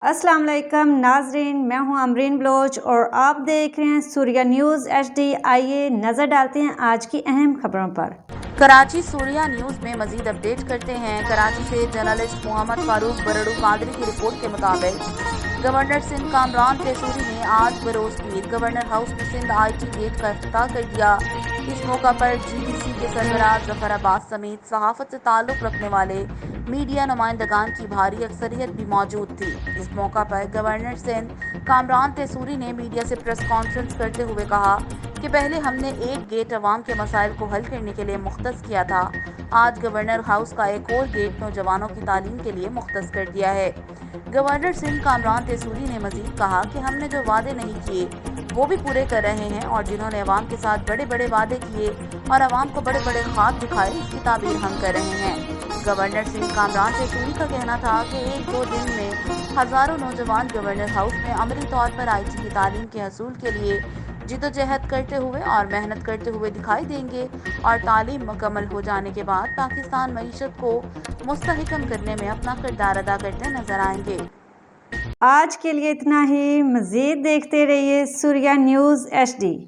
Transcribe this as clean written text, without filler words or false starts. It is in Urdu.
السلام علیکم ناظرین، میں ہوں امرین بلوچ اور آپ دیکھ رہے ہیں سوریہ نیوز HD۔ آئیے نظر ڈالتے ہیں آج کی اہم خبروں پر۔ کراچی سوریہ نیوز میں مزید اپڈیٹ کرتے ہیں۔ کراچی سے جرنلسٹ محمد فاروق برڑو قادری کی رپورٹ کے مطابق گورنر سندھ کامران تیسوری نے آج بروز پیر گورنر ہاؤس میں سندھ IT گیٹ کا افتتاح کر دیا۔ اس موقع پر GDC کے سربراہ ظفر عباس سمیت صحافت سے تعلق رکھنے والے میڈیا نمائندگان کی بھاری اکثریت بھی موجود تھی۔ اس موقع پر گورنر سندھ کامران تیسوری نے میڈیا سے پریس کانفرنس کرتے ہوئے کہا کہ پہلے ہم نے ایک گیٹ عوام کے مسائل کو حل کرنے کے لیے مختص کیا تھا، آج گورنر ہاؤس کا ایک اور گیٹ نوجوانوں کی تعلیم کے لیے مختص کر دیا ہے۔ گورنر سندھ کامران تیسوری نے مزید کہا کہ ہم نے جو وعدے نہیں کیے وہ بھی پورے کر رہے ہیں، اور جنہوں نے عوام کے ساتھ بڑے بڑے وعدے کیے اور عوام کو بڑے بڑے خواب دکھائے، اس کی تعبیر ہم کر رہے ہیں۔ گورنر سندھ کامران تیسوری کا کہنا تھا کہ ایک دو دن میں ہزاروں نوجوان گورنر ہاؤس میں عملی طور پر IT کی تعلیم کے حصول کے لیے جدوجہد کرتے ہوئے اور محنت کرتے ہوئے دکھائی دیں گے، اور تعلیم مکمل ہو جانے کے بعد پاکستان معیشت کو مستحکم کرنے میں اپنا کردار ادا کرتے نظر آئیں گے۔ آج کے لیے اتنا ہی، مزید دیکھتے رہیے سوریہ نیوز HD۔